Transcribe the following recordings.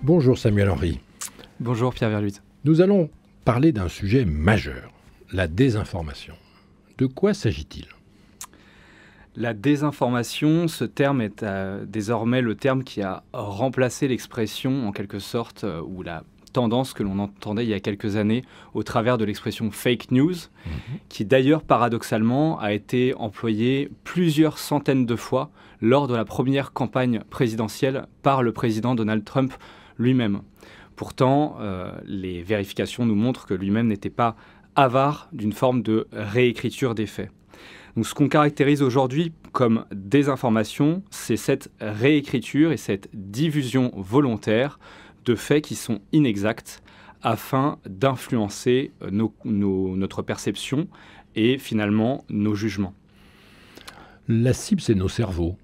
Bonjour Samuel Henry. Bonjour Pierre Verluit. Nous allons parler d'un sujet majeur, la désinformation. De quoi s'agit-il ? La désinformation, ce terme est désormais le terme qui a remplacé l'expression en quelque sorte, ou la tendance que l'on entendait il y a quelques années au travers de l'expression fake news, qui d'ailleurs paradoxalement a été employée plusieurs centaines de fois lors de la première campagne présidentielle par le président Donald Trump lui-même. Pourtant, les vérifications nous montrent que lui-même n'était pas avare d'une forme de réécriture des faits. Donc, ce qu'on caractérise aujourd'hui comme désinformation, c'est cette réécriture et cette diffusion volontaire de faits qui sont inexacts afin d'influencer notre perception et finalement nos jugements. La cible, c'est nos cerveaux.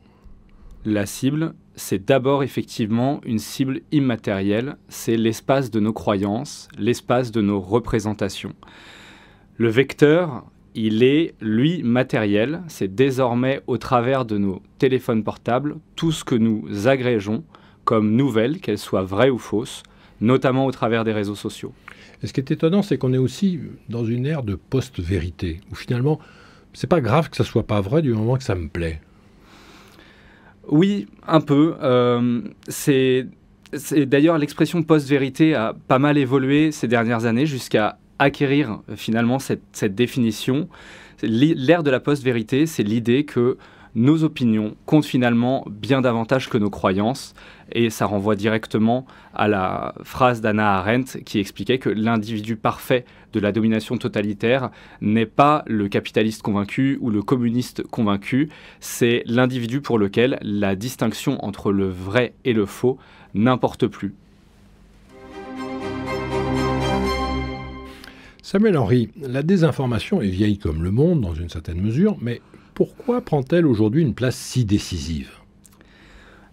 La cible, c'est d'abord effectivement une cible immatérielle, c'est l'espace de nos croyances, l'espace de nos représentations. Le vecteur, il est, lui, matériel. C'est désormais au travers de nos téléphones portables, tout ce que nous agrégeons comme nouvelles, qu'elles soient vraies ou fausses, notamment au travers des réseaux sociaux. Et ce qui est étonnant, c'est qu'on est aussi dans une ère de post-vérité, où finalement, c'est pas grave que ça soit pas vrai du moment que ça me plaît. Oui, un peu. C'est d'ailleurs, l'expression post-vérité a pas mal évolué ces dernières années jusqu'à acquérir finalement cette définition. L'ère de la post-vérité, c'est l'idée que nos opinions comptent finalement bien davantage que nos croyances. Et ça renvoie directement à la phrase d'Hannah Arendt qui expliquait que l'individu parfait de la domination totalitaire n'est pas le capitaliste convaincu ou le communiste convaincu, c'est l'individu pour lequel la distinction entre le vrai et le faux n'importe plus. Samuel Henry, la désinformation est vieille comme le monde, dans une certaine mesure, mais pourquoi prend-elle aujourd'hui une place si décisive ?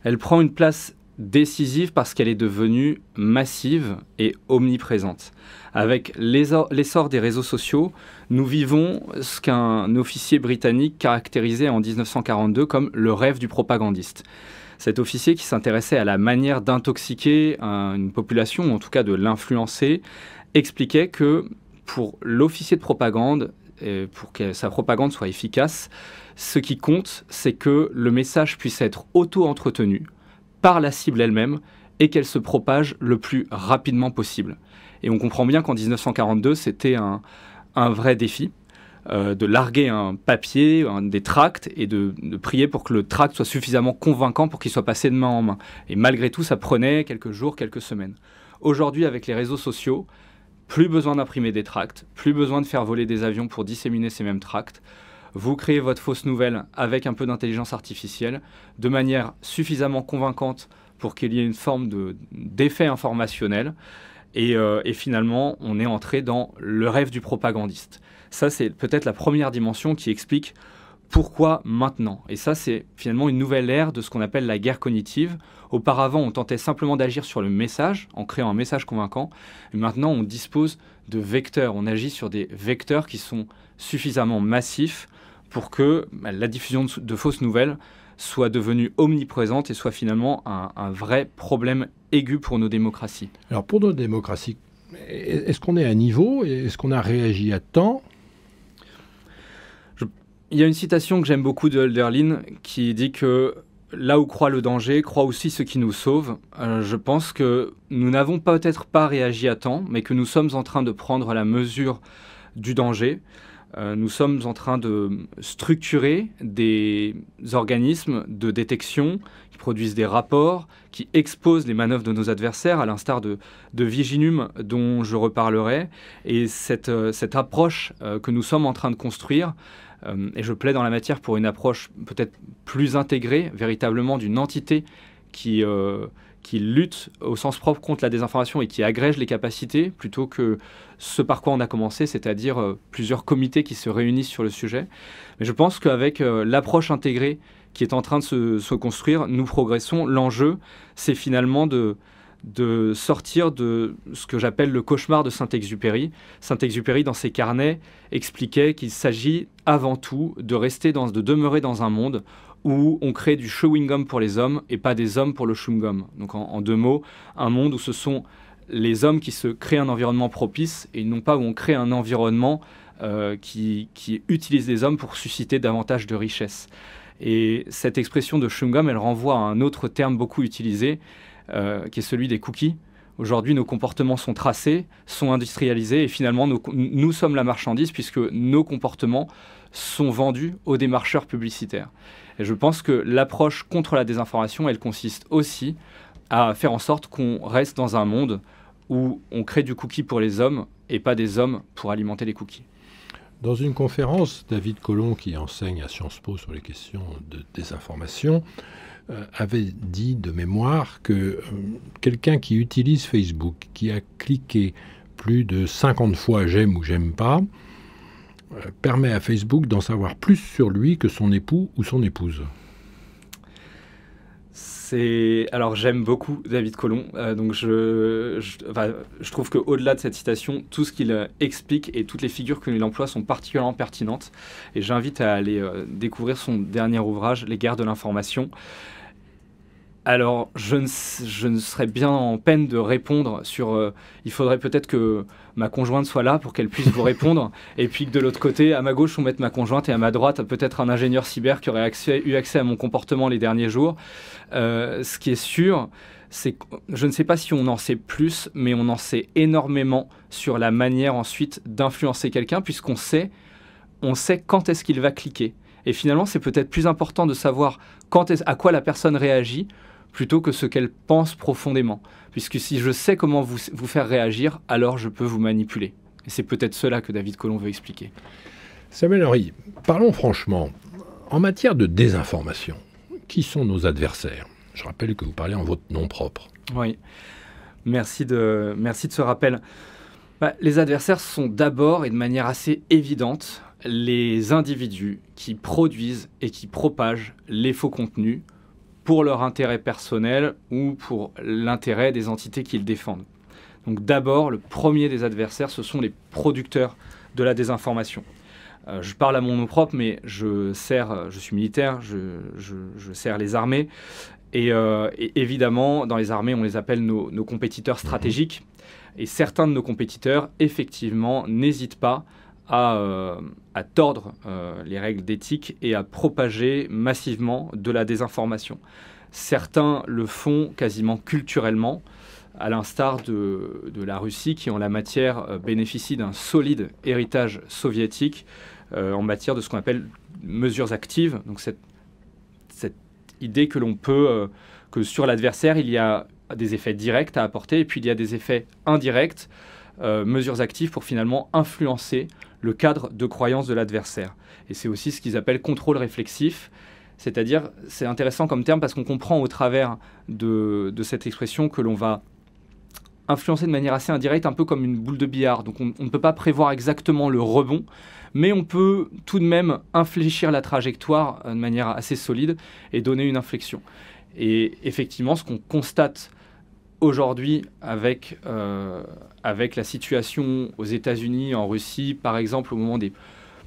Elle prend une place décisive parce qu'elle est devenue massive et omniprésente. Avec l'essor des réseaux sociaux, nous vivons ce qu'un officier britannique caractérisait en 1942 comme le rêve du propagandiste. Cet officier qui s'intéressait à la manière d'intoxiquer une population, ou en tout cas de l'influencer, expliquait que pour l'officier de propagande, pour que sa propagande soit efficace, ce qui compte, c'est que le message puisse être auto-entretenu par la cible elle-même et qu'elle se propage le plus rapidement possible. Et on comprend bien qu'en 1942, c'était un vrai défi de larguer un papier, des tracts et de prier pour que le tract soit suffisamment convaincant pour qu'il soit passé de main en main. Et malgré tout, ça prenait quelques jours, quelques semaines. Aujourd'hui, avec les réseaux sociaux, plus besoin d'imprimer des tracts, plus besoin de faire voler des avions pour disséminer ces mêmes tracts. Vous créez votre fausse nouvelle avec un peu d'intelligence artificielle, de manière suffisamment convaincante pour qu'il y ait une forme d'effet informationnel. Et finalement, on est entré dans le rêve du propagandiste. Ça, c'est peut-être la première dimension qui explique pourquoi maintenant. Et ça, c'est finalement une nouvelle ère de ce qu'on appelle la guerre cognitive. Auparavant, on tentait simplement d'agir sur le message, en créant un message convaincant. Et maintenant, on dispose de vecteurs. On agit sur des vecteurs qui sont suffisamment massifs pour que la diffusion de fausses nouvelles soit devenue omniprésente et soit finalement un vrai problème aigu pour nos démocraties. Alors pour nos démocraties, est-ce qu'on est à niveau ? Est-ce qu'on a réagi à temps ? Il y a une citation que j'aime beaucoup de Hölderlin qui dit que là où croit le danger, croit aussi ce qui nous sauve. Je pense que nous n'avons peut-être pas réagi à temps, mais que nous sommes en train de prendre la mesure du danger. Nous sommes en train de structurer des organismes de détection qui produisent des rapports, qui exposent les manœuvres de nos adversaires, à l'instar de Viginum dont je reparlerai. Et cette approche que nous sommes en train de construire, et je plaide dans la matière pour une approche peut-être plus intégrée, véritablement d'une entité qui lutte au sens propre contre la désinformation et qui agrège les capacités, plutôt que ce par quoi on a commencé, c'est-à-dire plusieurs comités qui se réunissent sur le sujet. Mais je pense qu'avec l'approche intégrée qui est en train de se construire, nous progressons. L'enjeu, c'est finalement de sortir de ce que j'appelle le cauchemar de Saint-Exupéry. Saint-Exupéry, dans ses carnets, expliquait qu'il s'agit avant tout de demeurer dans un monde où on crée du chewing-gum pour les hommes et pas des hommes pour le chewing-gum. Donc en deux mots, un monde où ce sont les hommes qui se créent un environnement propice et non pas où on crée un environnement qui utilise les hommes pour susciter davantage de richesse. Et cette expression de chewing-gum, elle renvoie à un autre terme beaucoup utilisé, qui est celui des cookies. Aujourd'hui, nos comportements sont tracés, sont industrialisés, et finalement, nous sommes la marchandise, puisque nos comportements sont vendus aux démarcheurs publicitaires. Et je pense que l'approche contre la désinformation, elle consiste aussi à faire en sorte qu'on reste dans un monde où on crée du cookie pour les hommes, et pas des hommes pour alimenter les cookies. Dans une conférence, David Colomb, qui enseigne à Sciences Po sur les questions de désinformation, avait dit de mémoire que quelqu'un qui utilise Facebook, qui a cliqué plus de 50 fois « j'aime » ou « j'aime pas », permet à Facebook d'en savoir plus sur lui que son époux ou son épouse. Alors j'aime beaucoup David Colomb, donc je trouve qu'au-delà de cette citation, tout ce qu'il explique et toutes les figures qu'il emploie sont particulièrement pertinentes. Et j'invite à aller découvrir son dernier ouvrage, Les guerres de l'information. Alors, je ne serais bien en peine de répondre sur... il faudrait peut-être que ma conjointe soit là pour qu'elle puisse vous répondre. Et puis que de l'autre côté, à ma gauche, on mette ma conjointe et à ma droite, peut-être un ingénieur cyber qui aurait eu accès à mon comportement les derniers jours. Ce qui est sûr, c'est que je ne sais pas si on en sait plus, mais on en sait énormément sur la manière ensuite d'influencer quelqu'un, puisqu'on sait quand est-ce qu'il va cliquer. Et finalement, c'est peut-être plus important de savoir à quoi la personne réagit, plutôt que ce qu'elle pense profondément. Puisque si je sais comment vous faire réagir, alors je peux vous manipuler. Et c'est peut-être cela que David Colomb veut expliquer. Samuel Henry, parlons franchement. En matière de désinformation, qui sont nos adversaires? Je rappelle que vous parlez en votre nom propre. Oui, merci de ce rappel. Les adversaires sont d'abord, et de manière assez évidente, les individus qui produisent et qui propagent les faux contenus pour leur intérêt personnel ou pour l'intérêt des entités qu'ils défendent. Donc d'abord, le premier des adversaires, ce sont les producteurs de la désinformation. Je parle à mon nom propre, mais je suis militaire, je sers les armées. Et évidemment, dans les armées, on les appelle nos compétiteurs stratégiques. Et certains de nos compétiteurs, effectivement, n'hésitent pas à tordre les règles d'éthique et à propager massivement de la désinformation. Certains le font quasiment culturellement, à l'instar de la Russie qui, en la matière, bénéficie d'un solide héritage soviétique en matière de ce qu'on appelle mesures actives. Donc cette idée que l'on peut, que sur l'adversaire, il y a des effets directs à apporter et puis il y a des effets indirects, mesures actives pour finalement influencer le cadre de croyance de l'adversaire. Et c'est aussi ce qu'ils appellent contrôle réflexif, c'est-à-dire, c'est intéressant comme terme parce qu'on comprend au travers de cette expression que l'on va influencer de manière assez indirecte, un peu comme une boule de billard. Donc on ne peut pas prévoir exactement le rebond, mais on peut tout de même infléchir la trajectoire de manière assez solide et donner une inflexion. Et effectivement, ce qu'on constate aujourd'hui avec la situation aux États-Unis, en Russie, par exemple, au moment des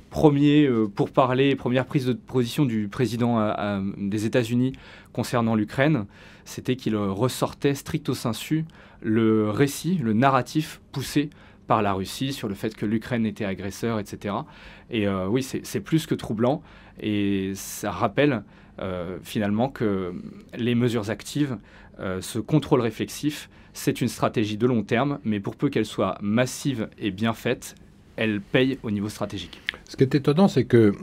premiers pourparlers, premières prises de position du président des États-Unis concernant l'Ukraine, c'était qu'il ressortait stricto sensu le récit, le narratif poussé par la Russie sur le fait que l'Ukraine était agresseur, etc. Et oui, c'est plus que troublant et ça rappelle finalement que les mesures actives, ce contrôle réflexif, c'est une stratégie de long terme, mais pour peu qu'elle soit massive et bien faite, elle paye au niveau stratégique. Ce qui est étonnant, c'est que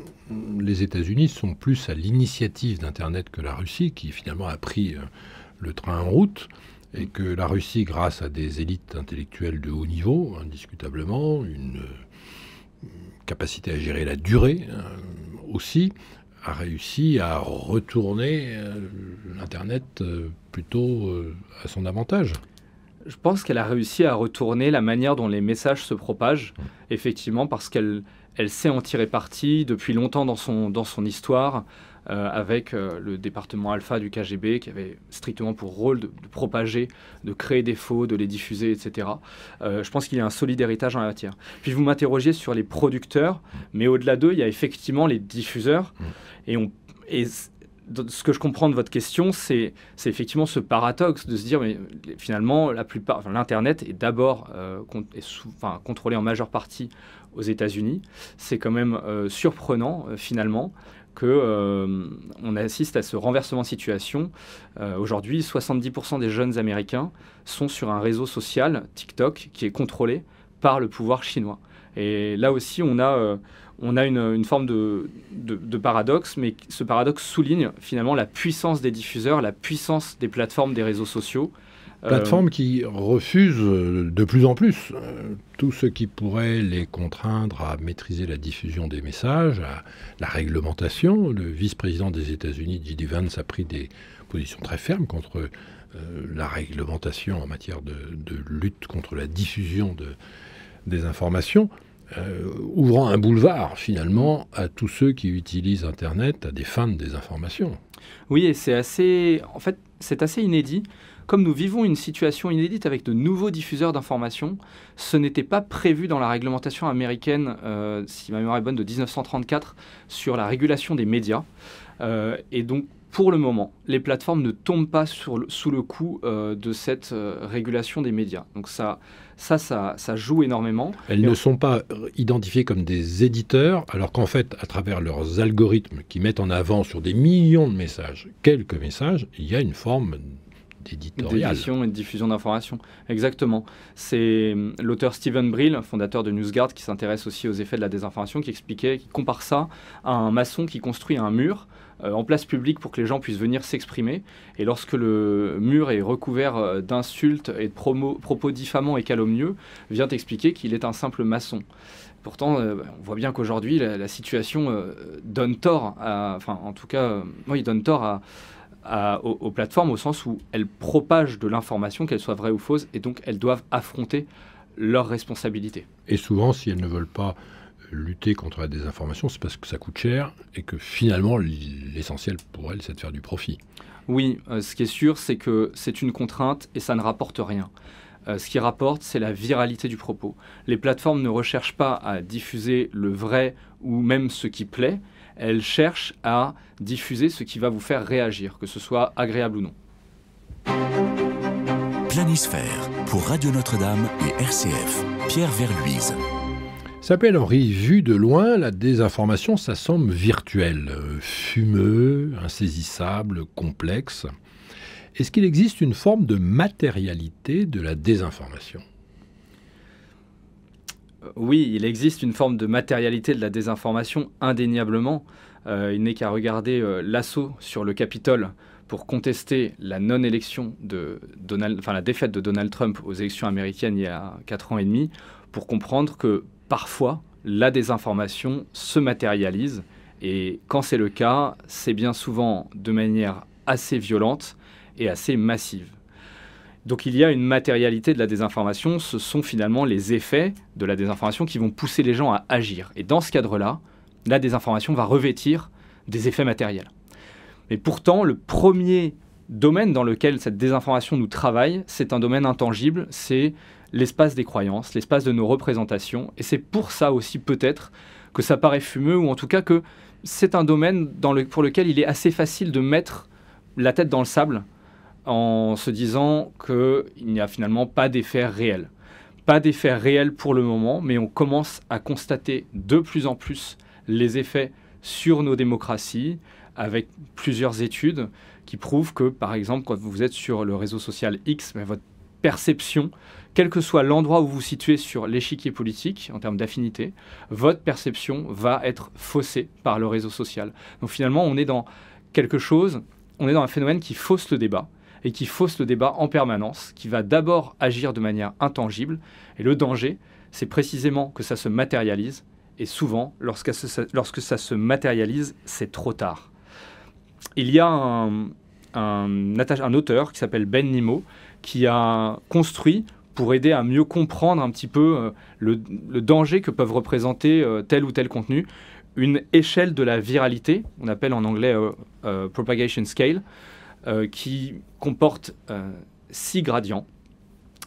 les États-Unis sont plus à l'initiative d'Internet que la Russie, qui finalement a pris le train en route, et que la Russie, grâce à des élites intellectuelles de haut niveau, indiscutablement, une capacité à gérer la durée aussi, a réussi à retourner l'Internet plutôt à son avantage. Je pense qu'elle a réussi à retourner la manière dont les messages se propagent, effectivement, parce qu'elle sait en tirer parti depuis longtemps dans son histoire, avec le département Alpha du KGB, qui avait strictement pour rôle de propager, de créer des faux, de les diffuser, etc. Je pense qu'il y a un solide héritage en la matière. Puis vous m'interrogiez sur les producteurs, mais au-delà d'eux, il y a effectivement les diffuseurs. Et ce que je comprends de votre question, c'est effectivement ce paradoxe de se dire, mais finalement, l'Internet est d'abord contrôlé en majeure partie aux États-Unis. C'est quand même surprenant, finalement, qu'on assiste à ce renversement de situation. Aujourd'hui, 70% des jeunes Américains sont sur un réseau social, TikTok, qui est contrôlé par le pouvoir chinois. Et là aussi, on a une forme de paradoxe, mais ce paradoxe souligne finalement la puissance des diffuseurs, la puissance des plateformes des réseaux sociaux. Plateformes qui refusent de plus en plus tout ce qui pourrait les contraindre à maîtriser la diffusion des messages, à la réglementation. Le vice-président des États-Unis, J.D. Vance, a pris des positions très fermes contre la réglementation en matière de lutte contre la diffusion des informations, ouvrant un boulevard finalement à tous ceux qui utilisent Internet à des fins de désinformation. Oui, et c'est assez inédit. Comme nous vivons une situation inédite avec de nouveaux diffuseurs d'informations, ce n'était pas prévu dans la réglementation américaine, si ma mémoire est bonne, de 1934, sur la régulation des médias. Et donc, pour le moment, les plateformes ne tombent pas sous le coup de cette régulation des médias. Donc ça joue énormément. Elles ne sont pas identifiées comme des éditeurs, alors qu'en fait, à travers leurs algorithmes qui mettent en avant sur des millions de messages, quelques messages, il y a une forme d'éditorial. D'édition et de diffusion d'informations. Exactement. C'est l'auteur Stephen Brill, fondateur de NewsGuard, qui s'intéresse aussi aux effets de la désinformation, qui compare ça à un maçon qui construit un mur en place publique pour que les gens puissent venir s'exprimer. Et lorsque le mur est recouvert d'insultes et de propos diffamants et calomnieux, vient expliquer qu'il est un simple maçon. Pourtant, on voit bien qu'aujourd'hui, la situation donne tort donne tort aux plateformes, au sens où elles propagent de l'information, qu'elle soit vraie ou fausse, et donc elles doivent affronter leurs responsabilités. Et souvent, si elles ne veulent pas lutter contre la désinformation, c'est parce que ça coûte cher et que finalement, l'essentiel pour elles, c'est de faire du profit. Oui, ce qui est sûr, c'est que c'est une contrainte et ça ne rapporte rien. Ce qui rapporte, c'est la viralité du propos. Les plateformes ne recherchent pas à diffuser le vrai ou même ce qui plaît. Elles cherchent à diffuser ce qui va vous faire réagir, que ce soit agréable ou non. Planisphère, pour Radio Notre-Dame et RCF. Pierre Verluise. S'appelle Henri, vu de loin, la désinformation, ça semble virtuel, fumeux, insaisissable, complexe. Est-ce qu'il existe une forme de matérialité de la désinformation ? Oui, il existe une forme de matérialité de la désinformation, indéniablement. Il n'est qu'à regarder l'assaut sur le Capitole pour contester la non-élection la défaite de Donald Trump aux élections américaines il y a 4 ans et demi, pour comprendre que parfois, la désinformation se matérialise. Et quand c'est le cas, c'est bien souvent de manière assez violente et assez massive. Donc il y a une matérialité de la désinformation, ce sont finalement les effets de la désinformation qui vont pousser les gens à agir. Et dans ce cadre-là, la désinformation va revêtir des effets matériels. Mais pourtant, le premier domaine dans lequel cette désinformation nous travaille, c'est un domaine intangible, c'est l'espace des croyances, l'espace de nos représentations. Et c'est pour ça aussi peut-être que ça paraît fumeux, ou en tout cas que c'est un domaine pour lequel il est assez facile de mettre la tête dans le sable en se disant qu'il n'y a finalement pas d'effet réel. Pas d'effet réel pour le moment, mais on commence à constater de plus en plus les effets sur nos démocraties, avec plusieurs études qui prouvent que, par exemple, quand vous êtes sur le réseau social X, votre perception, quel que soit l'endroit où vous vous situez sur l'échiquier politique, en termes d'affinité, votre perception va être faussée par le réseau social. Donc finalement, on est dans un phénomène qui fausse le débat, et qui fausse le débat en permanence, qui va d'abord agir de manière intangible. Et le danger, c'est précisément que ça se matérialise, et souvent, lorsque ça se matérialise, c'est trop tard. Il y a un auteur qui s'appelle Ben Nimmo, qui a construit, pour aider à mieux comprendre un petit peu le danger que peuvent représenter tel ou tel contenu, une échelle de la viralité, on appelle en anglais propagation scale, qui comporte 6 gradients.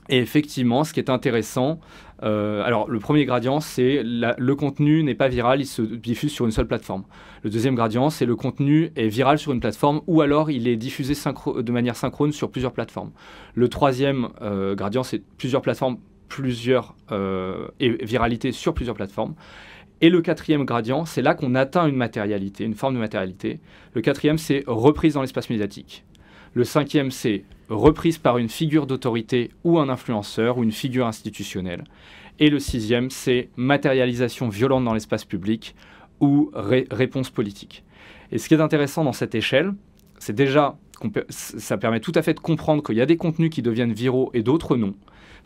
Et effectivement, ce qui est intéressant, alors le premier gradient, c'est le contenu n'est pas viral, il se diffuse sur une seule plateforme. Le deuxième gradient, c'est le contenu est viral sur une plateforme ou alors il est diffusé de manière synchrone sur plusieurs plateformes. Le troisième gradient, c'est plusieurs plateformes, et viralité sur plusieurs plateformes. Et le quatrième gradient, c'est là qu'on atteint une matérialité, une forme de matérialité. Le quatrième, c'est reprise dans l'espace médiatique. Le cinquième, c'est reprise par une figure d'autorité ou un influenceur ou une figure institutionnelle. Et le sixième, c'est matérialisation violente dans l'espace public ou réponse politique. Et ce qui est intéressant dans cette échelle, c'est déjà, ça permet tout à fait de comprendre qu'il y a des contenus qui deviennent viraux et d'autres non.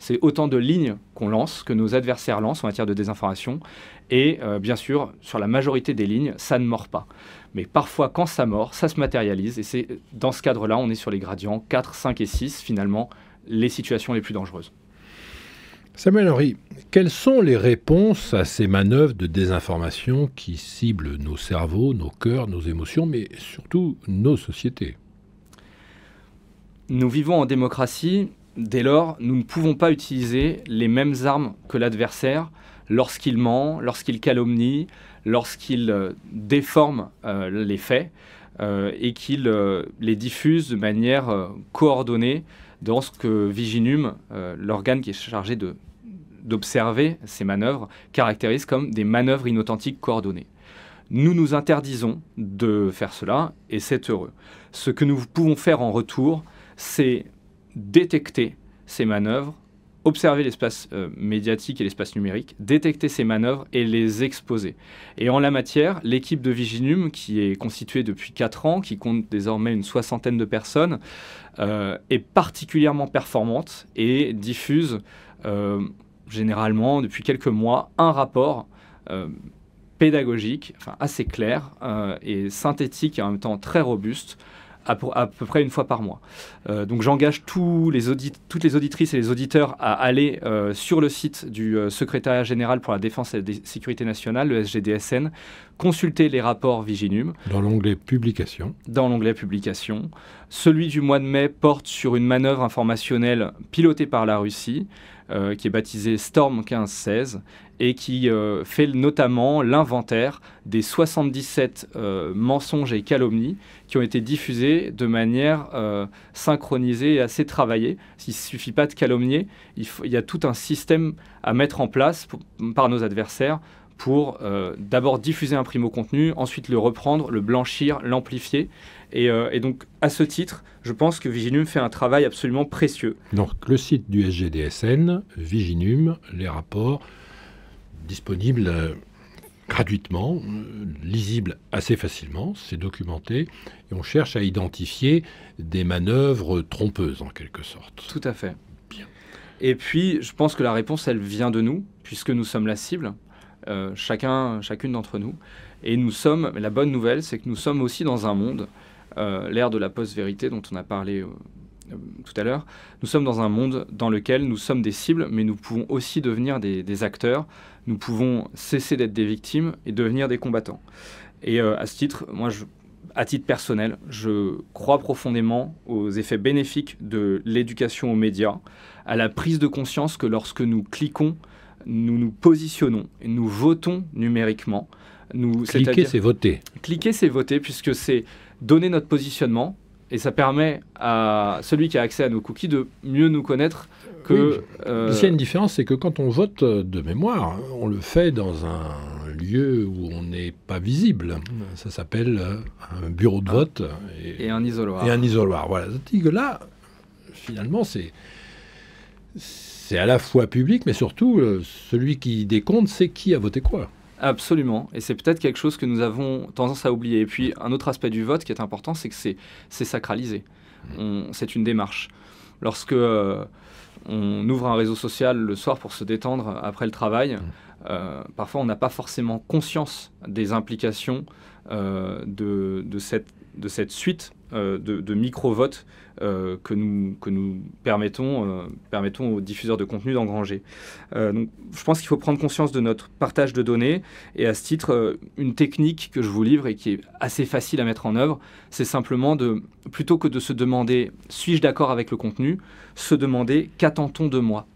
C'est autant de lignes qu'on lance, que nos adversaires lancent en matière de désinformation. Et bien sûr, sur la majorité des lignes, ça ne mord pas. Mais parfois, quand ça mord, ça se matérialise. Et c'est dans ce cadre-là, on est sur les gradients 4, 5 et 6, finalement, les situations les plus dangereuses. Samuel Henry, quelles sont les réponses à ces manœuvres de désinformation qui ciblent nos cerveaux, nos cœurs, nos émotions, mais surtout nos sociétés ? Nous vivons en démocratie. Dès lors, nous ne pouvons pas utiliser les mêmes armes que l'adversaire lorsqu'il ment, lorsqu'il calomnie, lorsqu'il déforme les faits et qu'il les diffuse de manière coordonnée dans ce que Viginum, l'organe qui est chargé d'observer ces manœuvres, caractérise comme des manœuvres inauthentiques coordonnées. Nous nous interdisons de faire cela et c'est heureux. Ce que nous pouvons faire en retour, c'est détecter ces manœuvres, observer l'espace médiatique et l'espace numérique, détecter ces manœuvres et les exposer. Et en la matière, l'équipe de Viginum, qui est constituée depuis 4 ans, qui compte désormais une 60aine de personnes, est particulièrement performante et diffuse généralement depuis quelques mois un rapport pédagogique, assez clair et synthétique et en même temps très robuste, à peu près une fois par mois. Donc j'engage toutes les auditrices et les auditeurs à aller sur le site du Secrétariat général pour la défense et la sécurité nationale, le SGDSN, consulter les rapports Viginum. Dans l'onglet Publications. Dans l'onglet Publications. Celui du mois de mai porte sur une manœuvre informationnelle pilotée par la Russie, qui est baptisée Storm 1516, et qui fait notamment l'inventaire des 77 mensonges et calomnies qui ont été diffusés de manière synchronisée et assez travaillée. Il ne suffit pas de calomnier, il y a tout un système à mettre en place par nos adversaires pour d'abord diffuser un primo-contenu, ensuite le reprendre, le blanchir, l'amplifier. Et donc, à ce titre, je pense que Viginum fait un travail absolument précieux. Donc, le site du SGDSN, Viginum, les rapports, disponibles gratuitement, lisibles assez facilement, c'est documenté, et on cherche à identifier des manœuvres trompeuses, en quelque sorte. Tout à fait. Bien. Et puis, je pense que la réponse, elle vient de nous, puisque nous sommes la cible. Chacune d'entre nous. Et la bonne nouvelle, c'est que nous sommes aussi dans un monde, l'ère de la post-vérité dont on a parlé tout à l'heure, nous sommes dans un monde dans lequel nous sommes des cibles, mais nous pouvons aussi devenir des acteurs, nous pouvons cesser d'être des victimes et devenir des combattants. Et à ce titre, moi, à titre personnel, je crois profondément aux effets bénéfiques de l'éducation aux médias, à la prise de conscience que lorsque nous cliquons, nous nous positionnons et nous votons numériquement. Cliquer, c'est voter. Cliquer, c'est voter, puisque c'est donner notre positionnement et ça permet à celui qui a accès à nos cookies de mieux nous connaître que... Oui. S'il y a une différence, c'est que quand on vote de mémoire, on le fait dans un lieu où on n'est pas visible. Ça s'appelle un bureau de vote. Et un isoloir. Et un isoloir, voilà. C'est-à-dire que là, finalement, c'est à la fois public, mais surtout, celui qui décompte, c'est qui a voté quoi. Absolument. Et c'est peut-être quelque chose que nous avons tendance à oublier. Et puis, un autre aspect du vote qui est important, c'est que c'est sacralisé. C'est une démarche. Lorsque on ouvre un réseau social le soir pour se détendre après le travail, parfois on n'a pas forcément conscience des implications de cette suite de micro-votes que nous permettons aux diffuseurs de contenu d'engranger. Donc, je pense qu'il faut prendre conscience de notre partage de données, et à ce titre, une technique que je vous livre et qui est assez facile à mettre en œuvre, c'est simplement plutôt que de se demander « suis-je d'accord avec le contenu ?», se demander « qu'attend-on de moi ?»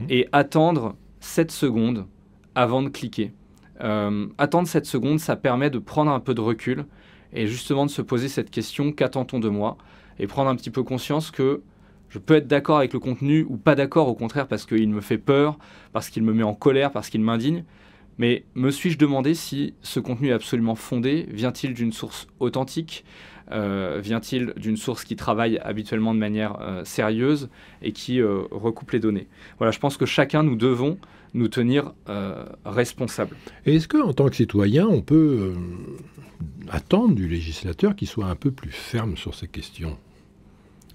et attendre 7 secondes avant de cliquer. Attendre 7 secondes, ça permet de prendre un peu de recul et justement de se poser cette question « qu'attend-on de moi ?» et prendre un petit peu conscience que je peux être d'accord avec le contenu ou pas d'accord, au contraire, parce qu'il me fait peur, parce qu'il me met en colère, parce qu'il m'indigne. Mais me suis-je demandé si ce contenu est absolument fondé? Vient-il d'une source authentique? Vient-il d'une source qui travaille habituellement de manière sérieuse et qui recoupe les données? Voilà, je pense que chacun, nous devons nous tenir responsables. Et est-ce qu'en tant que citoyen, on peut attendre du législateur qu'il soit un peu plus ferme sur ces questions?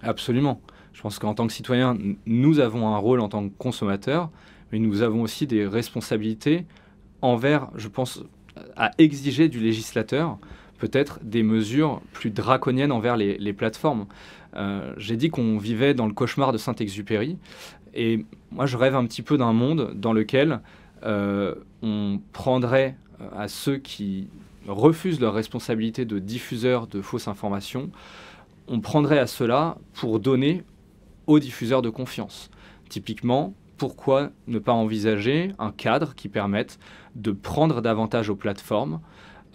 Absolument. Je pense qu'en tant que citoyen, nous avons un rôle en tant que consommateurs, mais nous avons aussi des responsabilités envers, je pense, à exiger du législateur peut-être des mesures plus draconiennes envers les plateformes. J'ai dit qu'on vivait dans le cauchemar de Saint-Exupéry, et moi je rêve un petit peu d'un monde dans lequel on prendrait à ceux qui refusent leur responsabilité de diffuseurs de fausses informations, on prendrait à cela pour donner aux diffuseurs de confiance. Typiquement, pourquoi ne pas envisager un cadre qui permette de prendre davantage aux plateformes,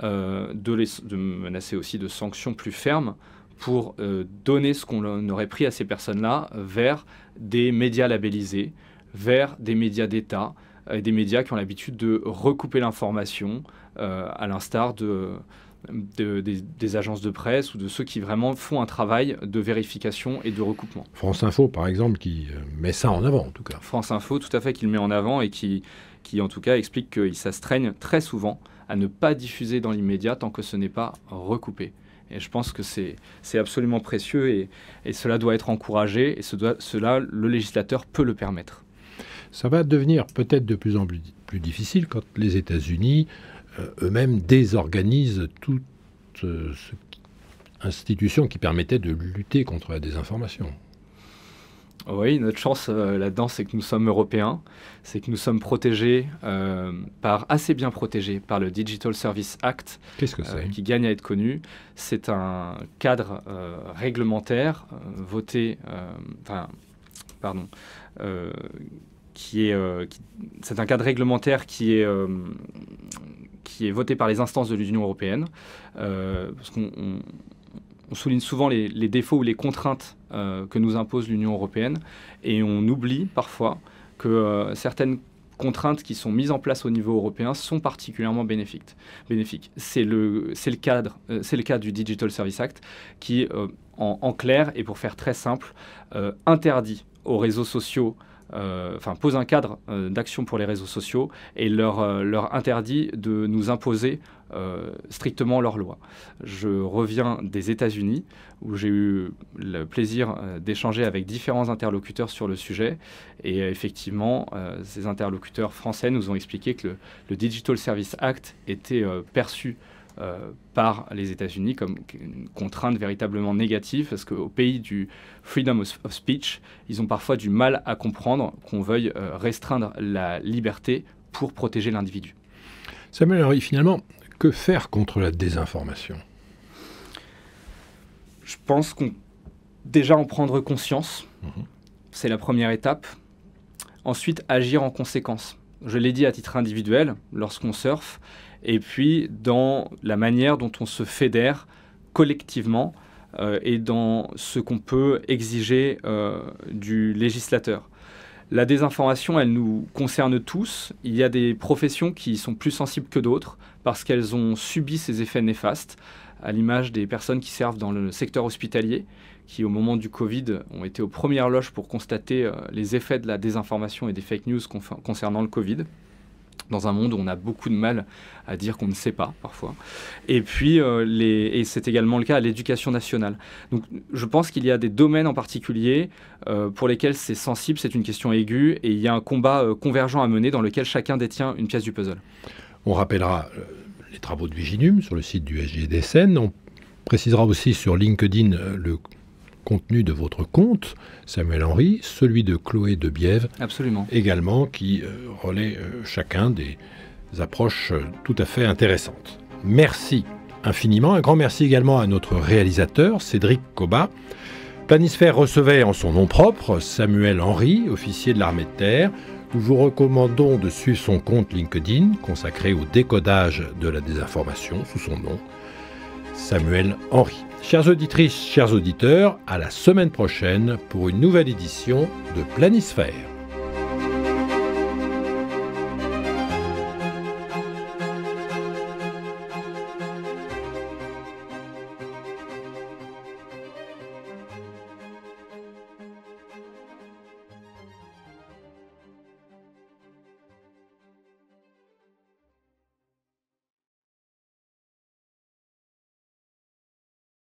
de menacer aussi de sanctions plus fermes pour donner ce qu'on aurait pris à ces personnes-là vers des médias labellisés, vers des médias d'État, des médias qui ont l'habitude de recouper l'information, à l'instar des agences de presse ou de ceux qui vraiment font un travail de vérification et de recoupement. France Info, par exemple, qui met ça en avant, en tout cas. France Info, tout à fait, qui le met en avant et qui en tout cas, explique qu'il s'astreigne très souvent à ne pas diffuser dans l'immédiat tant que ce n'est pas recoupé. Et je pense que c'est absolument précieux et cela doit être encouragé, et cela, le législateur peut le permettre. Ça va devenir peut-être de plus en plus difficile quand les États-Unis eux-mêmes désorganisent toute institution qui permettait de lutter contre la désinformation. Oui, notre chance là-dedans, c'est que nous sommes européens, c'est que nous sommes protégés, assez bien protégés par le Digital Service Act. Qu'est-ce que c'est ? Qui gagne à être connu. C'est un cadre réglementaire voté, c'est un cadre réglementaire qui est voté par les instances de l'Union européenne, parce qu'on souligne souvent les défauts ou les contraintes que nous impose l'Union européenne, et on oublie parfois que certaines contraintes qui sont mises en place au niveau européen sont particulièrement bénéfiques. C'est le cas du Digital Service Act qui, en clair, et pour faire très simple, interdit aux réseaux sociaux, pose un cadre d'action pour les réseaux sociaux et leur interdit de nous imposer strictement leurs lois. Je reviens des États-Unis, où j'ai eu le plaisir d'échanger avec différents interlocuteurs sur le sujet, et effectivement, ces interlocuteurs français nous ont expliqué que le Digital Service Act était perçu par les États-Unis comme une contrainte véritablement négative, parce qu'au pays du freedom of speech, ils ont parfois du mal à comprendre qu'on veuille restreindre la liberté pour protéger l'individu. Samuel Henry, finalement, que faire contre la désinformation ? Je pense déjà en prendre conscience, c'est la première étape. Ensuite, agir en conséquence. Je l'ai dit à titre individuel, lorsqu'on surfe, et puis dans la manière dont on se fédère collectivement et dans ce qu'on peut exiger du législateur. La désinformation, elle nous concerne tous. Il y a des professions qui sont plus sensibles que d'autres parce qu'elles ont subi ces effets néfastes, à l'image des personnes qui servent dans le secteur hospitalier, qui au moment du Covid ont été aux premières loges pour constater les effets de la désinformation et des fake news concernant le Covid, dans un monde où on a beaucoup de mal à dire qu'on ne sait pas parfois. Et puis, et c'est également le cas à l'éducation nationale. Donc je pense qu'il y a des domaines en particulier pour lesquels c'est sensible, c'est une question aiguë, et il y a un combat convergent à mener dans lequel chacun détient une pièce du puzzle. On rappellera les travaux de Viginum sur le site du SGDSN. On précisera aussi sur LinkedIn le contenu de votre compte, Samuel Henry, celui de Chloé de Bièvre, Absolument. également, qui relaie chacun des approches tout à fait intéressantes. Merci infiniment. Un grand merci également à notre réalisateur, Cédric Cobat. Planisphère recevait en son nom propre Samuel Henry, officier de l'armée de terre. Nous vous recommandons de suivre son compte LinkedIn, consacré au décodage de la désinformation, sous son nom, Samuel Henry. Chères auditrices, chers auditeurs, à la semaine prochaine pour une nouvelle édition de Planisphère.